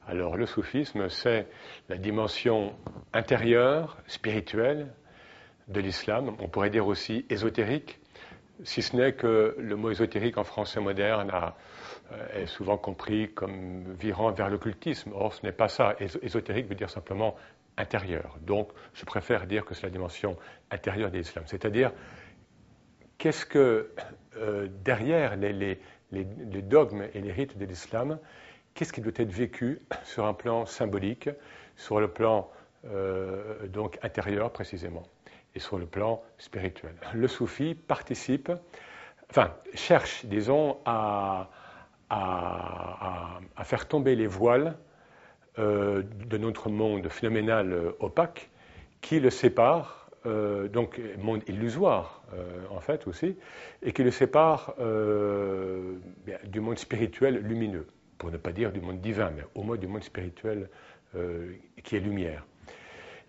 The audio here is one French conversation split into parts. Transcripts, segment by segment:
Alors le soufisme, c'est la dimension intérieure, spirituelle de l'islam. On pourrait dire aussi ésotérique, si ce n'est que le mot ésotérique en français moderne est souvent compris comme virant vers l'occultisme. Or, ce n'est pas ça. Ésotérique veut dire simplement intérieur. Donc, je préfère dire que c'est la dimension intérieure de l'islam. C'est-à-dire, qu'est-ce que derrière les dogmes et les rites de l'islam, qu'est-ce qui doit être vécu sur un plan symbolique, sur le plan donc intérieur précisément, et sur le plan spirituel. Le soufi participe, cherche, disons, à faire tomber les voiles de notre monde phénoménal opaque qui le sépare, donc monde illusoire en fait aussi, et qui le sépare du monde spirituel lumineux, pour ne pas dire du monde divin, mais au moins du monde spirituel qui est lumière.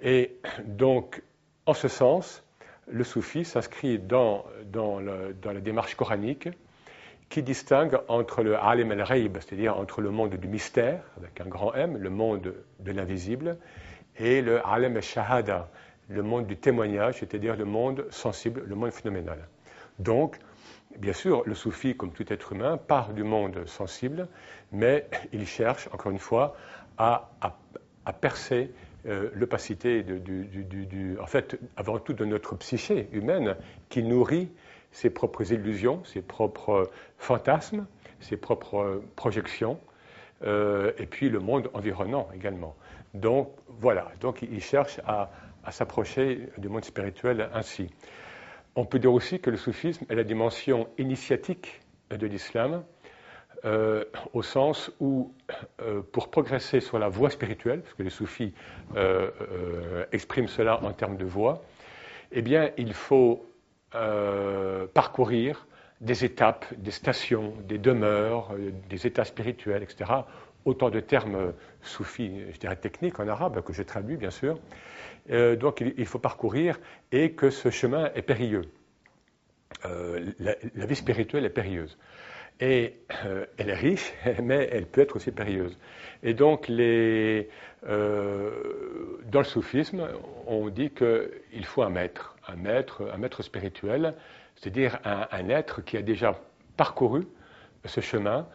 Et donc, en ce sens, le soufi s'inscrit dans la démarche coranique qui distingue entre le alim al-ghaib, c'est-à-dire entre le monde du mystère, avec un grand M, le monde de l'invisible, et le alim al-shahada, le monde du témoignage, c'est-à-dire le monde sensible, le monde phénoménal. Donc, bien sûr, le soufi, comme tout être humain, part du monde sensible, mais il cherche, encore une fois, à percer l'opacité en fait, avant tout de notre psyché humaine qui nourrit ses propres illusions, ses propres fantasmes, ses propres projections, et puis le monde environnant également. Donc voilà, donc il cherche à s'approcher du monde spirituel ainsi. On peut dire aussi que le soufisme est la dimension initiatique de l'islam, au sens où, pour progresser sur la voie spirituelle, parce que les soufis expriment cela en termes de voie, eh bien, il faut parcourir des étapes, des stations, des demeures, des états spirituels, etc. Autant de termes soufis, je dirais techniques en arabe, que je traduis bien sûr. Donc, il faut parcourir et que ce chemin est périlleux. La vie spirituelle est périlleuse. Et elle est riche, mais elle peut être aussi périlleuse. Et donc, dans le soufisme, on dit qu'il faut un maître spirituel, c'est-à-dire un être qui a déjà parcouru ce chemin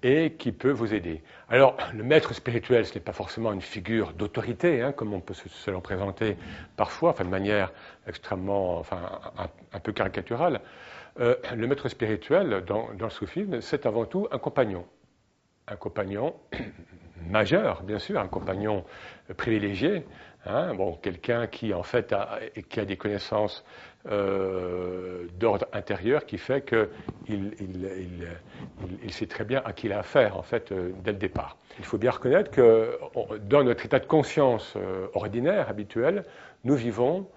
et qui peut vous aider. Alors, le maître spirituel, ce n'est pas forcément une figure d'autorité, comme on peut se le représenter parfois, de manière extrêmement, un peu caricaturale. Le maître spirituel, dans le soufisme, c'est avant tout un compagnon majeur, bien sûr, un compagnon privilégié, quelqu'un qui, en fait, qui a des connaissances d'ordre intérieur qui fait qu'il sait très bien à qui il a affaire, en fait, dès le départ. Il faut bien reconnaître que dans notre état de conscience ordinaire, habituel, nous vivons,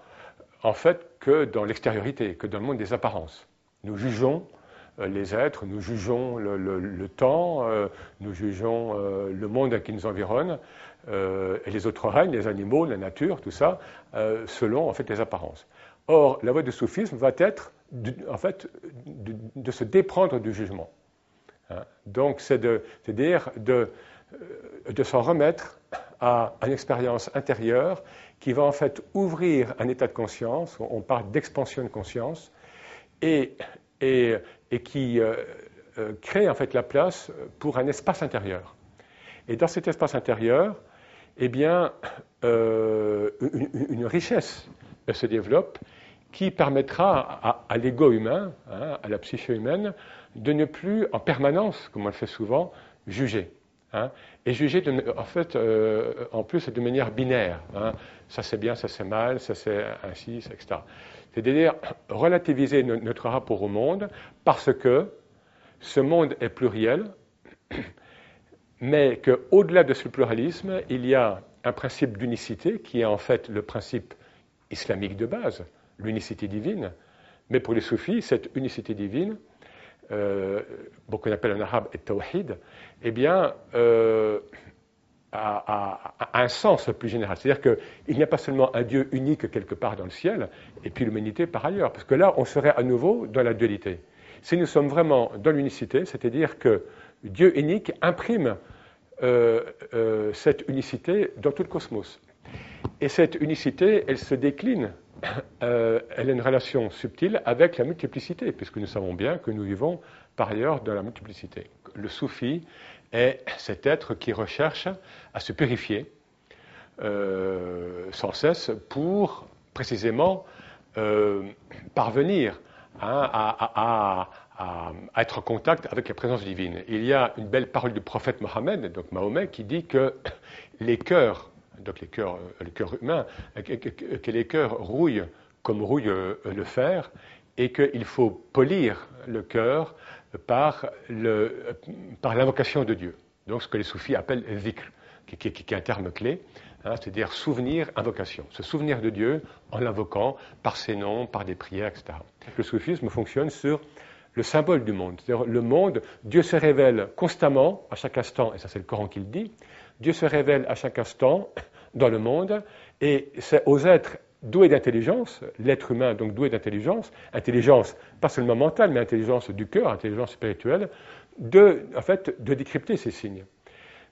en fait, que dans l'extériorité, que dans le monde des apparences. Nous jugeons les êtres, nous jugeons le temps, nous jugeons le monde qui nous environne, et les autres règnes, les animaux, la nature, tout ça, selon en fait les apparences. Or, la voie du soufisme va être de se déprendre du jugement. Donc, c'est-à-dire de s'en remettre à une expérience intérieure qui va en fait ouvrir un état de conscience, on parle d'expansion de conscience, et qui crée en fait la place pour un espace intérieur. Et dans cet espace intérieur, eh bien, une richesse se développe qui permettra à l'ego humain, à la psyché humaine, de ne plus en permanence, comme on le fait souvent, juger. Et juger en plus de manière binaire. Ça c'est bien, ça c'est mal, ça c'est ainsi, etc. C'est-à-dire relativiser notre rapport au monde parce que ce monde est pluriel, mais qu'au-delà de ce pluralisme, il y a un principe d'unicité qui est en fait le principe islamique de base, l'unicité divine. Mais pour les soufis, cette unicité divine, qu'on appelle en arabe « tawhid », eh bien, a un sens plus général. C'est-à-dire qu'il n'y a pas seulement un Dieu unique quelque part dans le ciel, et puis l'humanité par ailleurs, parce que là, on serait à nouveau dans la dualité. Si nous sommes vraiment dans l'unicité, c'est-à-dire que Dieu unique imprime cette unicité dans tout le cosmos. Et cette unicité, elle se décline, elle a une relation subtile avec la multiplicité, puisque nous savons bien que nous vivons par ailleurs dans la multiplicité. Le soufi est cet être qui recherche à se purifier sans cesse pour précisément parvenir à être en contact avec la présence divine. Il y a une belle parole du prophète Mohammed, donc Mahomet, qui dit que les cœurs, donc le cœur humain, que les cœurs rouillent comme rouille le fer, et qu'il faut polir le cœur par l'invocation de Dieu. Donc ce que les soufis appellent zikr, qui est un terme clé, c'est-à-dire souvenir, invocation. Se souvenir de Dieu en l'invoquant par ses noms, par des prières, etc. Le soufisme fonctionne sur le symbole du monde. C'est-à-dire le monde, Dieu se révèle constamment, à chaque instant, et ça c'est le Coran qui le dit, Dieu se révèle à chaque instant dans le monde, et c'est aux êtres doués d'intelligence, l'être humain donc doué d'intelligence, intelligence pas seulement mentale, mais intelligence du cœur, intelligence spirituelle, de décrypter ces signes.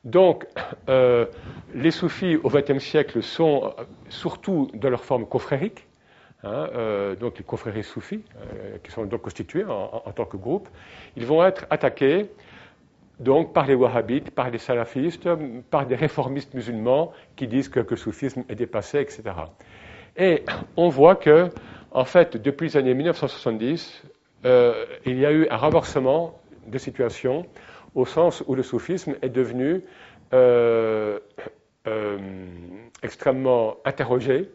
Donc, les soufis au XXe siècle sont surtout dans leur forme confrérique, donc les confréries soufis, qui sont donc constituées en tant que groupe. Ils vont être attaqués donc par les wahhabites, par les salafistes, par des réformistes musulmans qui disent que le soufisme est dépassé, etc. Et on voit que, en fait, depuis les années 1970, il y a eu un renversement de situation au sens où le soufisme est devenu extrêmement interrogé,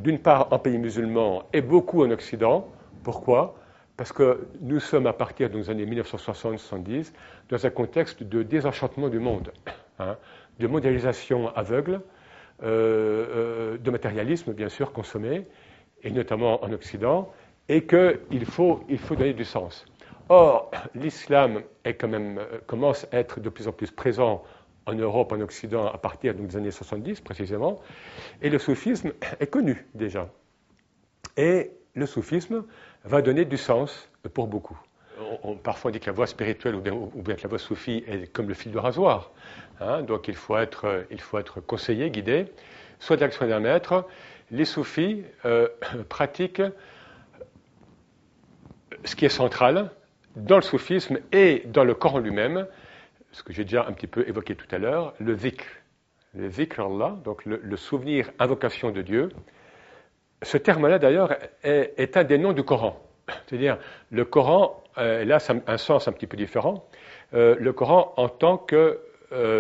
d'une part en pays musulmans et beaucoup en Occident. Pourquoi ? Parce que nous sommes à partir des années 1960-70 dans un contexte de désenchantement du monde, de mondialisation aveugle, de matérialisme bien sûr consommé, et notamment en Occident, et qu'il faut donner du sens. Or, l'islam commence à être de plus en plus présent en Europe, en Occident, à partir des années 70 précisément, et le soufisme est connu déjà. Et le soufisme va donner du sens pour beaucoup. Parfois on dit que la voie spirituelle ou bien que la voie soufie est comme le fil de rasoir. Donc il faut être conseillé, guidé, soit de l'action d'un maître. Les soufis pratiquent ce qui est central dans le soufisme et dans le Coran lui-même, ce que j'ai déjà un petit peu évoqué tout à l'heure, le zikr. Le zikr Allah, donc le souvenir, invocation de Dieu. Ce terme-là, d'ailleurs, est un des noms du Coran. C'est-à-dire, le Coran, là, ça a un sens un petit peu différent. Le Coran en tant que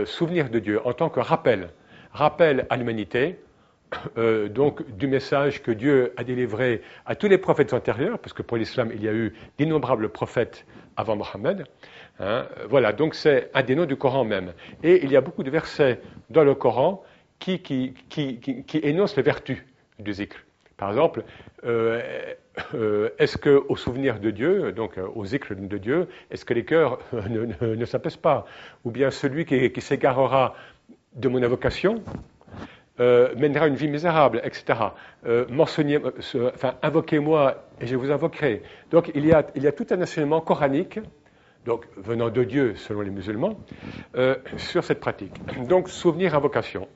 souvenir de Dieu, en tant que rappel à l'humanité, donc du message que Dieu a délivré à tous les prophètes antérieurs, parce que pour l'islam, il y a eu d'innombrables prophètes avant Mohammed. Voilà, donc c'est un des noms du Coran même. Et il y a beaucoup de versets dans le Coran qui énoncent les vertus du zikr. Par exemple, est-ce qu'au souvenir de Dieu, donc au zikr de Dieu, est-ce que les cœurs ne s'apaisent pas ? Ou bien celui qui s'égarera de mon invocation mènera une vie misérable, etc. Invoquez-moi et je vous invoquerai. Donc il y a tout un enseignement coranique, donc venant de Dieu selon les musulmans, sur cette pratique. Donc souvenir, invocation.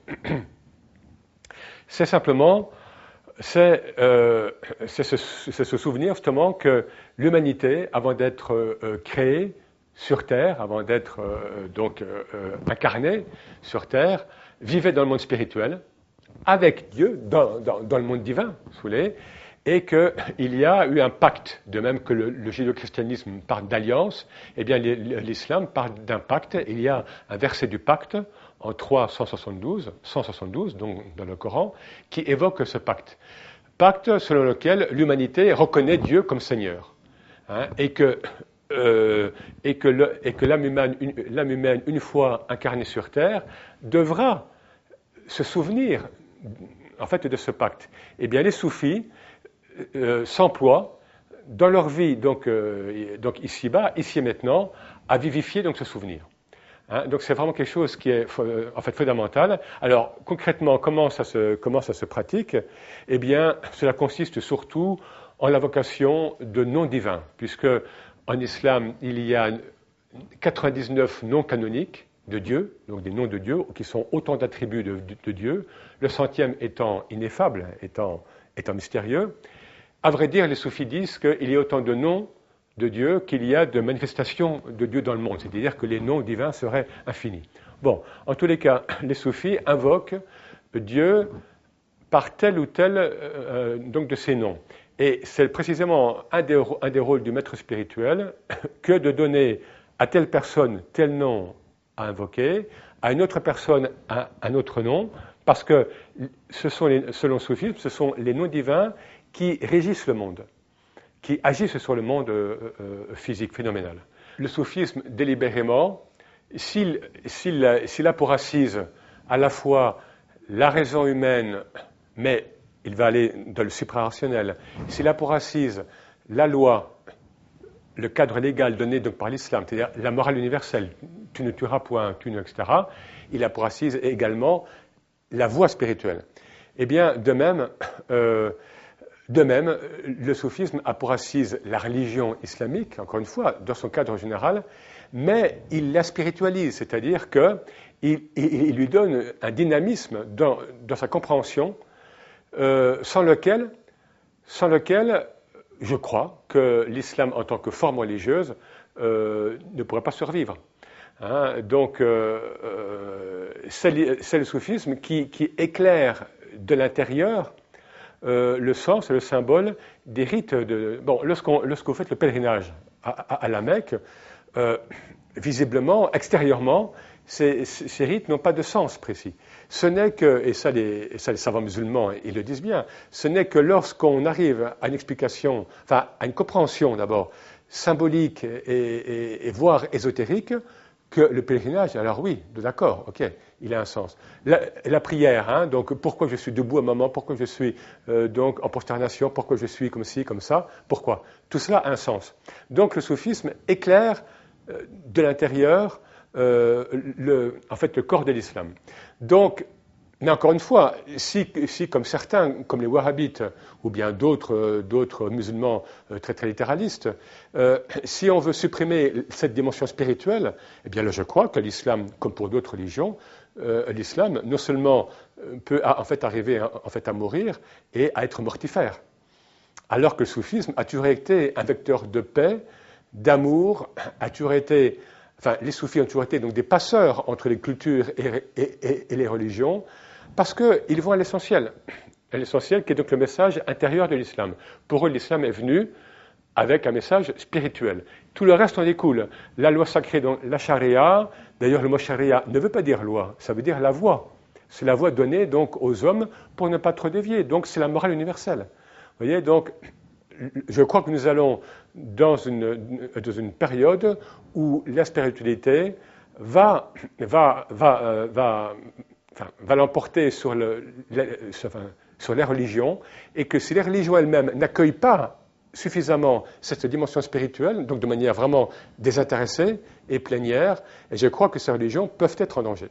C'est simplement, c'est se souvenir justement que l'humanité, avant d'être créée sur Terre, avant d'être incarnée sur Terre, vivait dans le monde spirituel, avec Dieu, dans le monde divin, et qu'il y a eu un pacte, de même que le judéo-christianisme parle d'alliance, eh bien l'islam parle d'un pacte. Il y a un verset du pacte en 172, donc dans le Coran, qui évoque ce pacte. Pacte selon lequel l'humanité reconnaît Dieu comme Seigneur, et que l'âme humaine, une fois incarnée sur Terre, devra se souvenir en fait de ce pacte. Eh bien, les soufis s'emploient dans leur vie, donc ici-bas, ici et maintenant, à vivifier donc ce souvenir. Donc c'est vraiment quelque chose qui est en fait fondamental. Alors concrètement, comment ça se pratique ? Eh bien, cela consiste surtout en l'invocation de noms divins, puisque en islam, il y a 99 noms canoniques de Dieu, donc des noms de Dieu, qui sont autant d'attributs de Dieu, le 100e étant ineffable, étant mystérieux. À vrai dire, les soufis disent qu'il y a autant de noms de Dieu qu'il y a de manifestations de Dieu dans le monde, c'est-à-dire que les noms divins seraient infinis. Bon, en tous les cas, les soufis invoquent Dieu par tel ou tel donc de ces noms. Et c'est précisément un des rôles du maître spirituel que de donner à telle personne tel nom à invoquer, à une autre personne un autre nom, parce que selon le soufisme, ce sont les noms divins qui régissent le monde, qui agissent sur le monde physique, phénoménal. Le soufisme, délibérément, s'il a pour assise à la fois la raison humaine, mais il va aller dans le suprarationnel, s'il a pour assise la loi, le cadre légal donné donc par l'islam, c'est-à-dire la morale universelle, tu ne tueras point, etc., il a pour assise également la voie spirituelle. Eh bien, de même, le soufisme a pour assise la religion islamique, encore une fois, dans son cadre général, mais il la spiritualise, c'est-à-dire qu'il lui donne un dynamisme dans sa compréhension sans lequel je crois que l'islam en tant que forme religieuse ne pourrait pas survivre. Hein, donc, c'est le soufisme qui éclaire de l'intérieur le sens et le symbole des rites. Bon, lorsque vous faites le pèlerinage à la Mecque, visiblement, extérieurement, ces rites n'ont pas de sens précis. Ce n'est que, et ça les savants musulmans, ils le disent bien, ce n'est que lorsqu'on arrive à une explication, enfin à une compréhension d'abord symbolique et voire ésotérique, que le pèlerinage, alors oui, d'accord, ok, il a un sens. La prière, hein, donc pourquoi je suis debout à un moment, pourquoi je suis donc en prosternation, pourquoi je suis comme ci, comme ça, pourquoi? Tout cela a un sens. Donc le soufisme éclaire de l'intérieur en fait le corps de l'islam. Donc, mais encore une fois, si comme certains, comme les wahhabites ou bien d'autres musulmans très très littéralistes, si on veut supprimer cette dimension spirituelle, eh bien là je crois que l'islam, comme pour d'autres religions, l'islam non seulement peut en fait arriver en fait à mourir et à être mortifère, alors que le soufisme a toujours été un vecteur de paix, d'amour, a toujours été, enfin les soufis ont toujours été donc des passeurs entre les cultures et les religions, parce qu'ils vont à l'essentiel qui est donc le message intérieur de l'islam. Pour eux, l'islam est venu avec un message spirituel. Tout le reste en découle. La loi sacrée, donc la charia, d'ailleurs le mot charia ne veut pas dire loi, ça veut dire la voie. C'est la voie donnée donc aux hommes pour ne pas trop dévier. Donc c'est la morale universelle. Vous voyez, donc je crois que nous allons dans une période où la spiritualité va l'emporter sur les religions, et que si les religions elles-mêmes n'accueillent pas suffisamment cette dimension spirituelle, donc de manière vraiment désintéressée et plénière, et je crois que ces religions peuvent être en danger.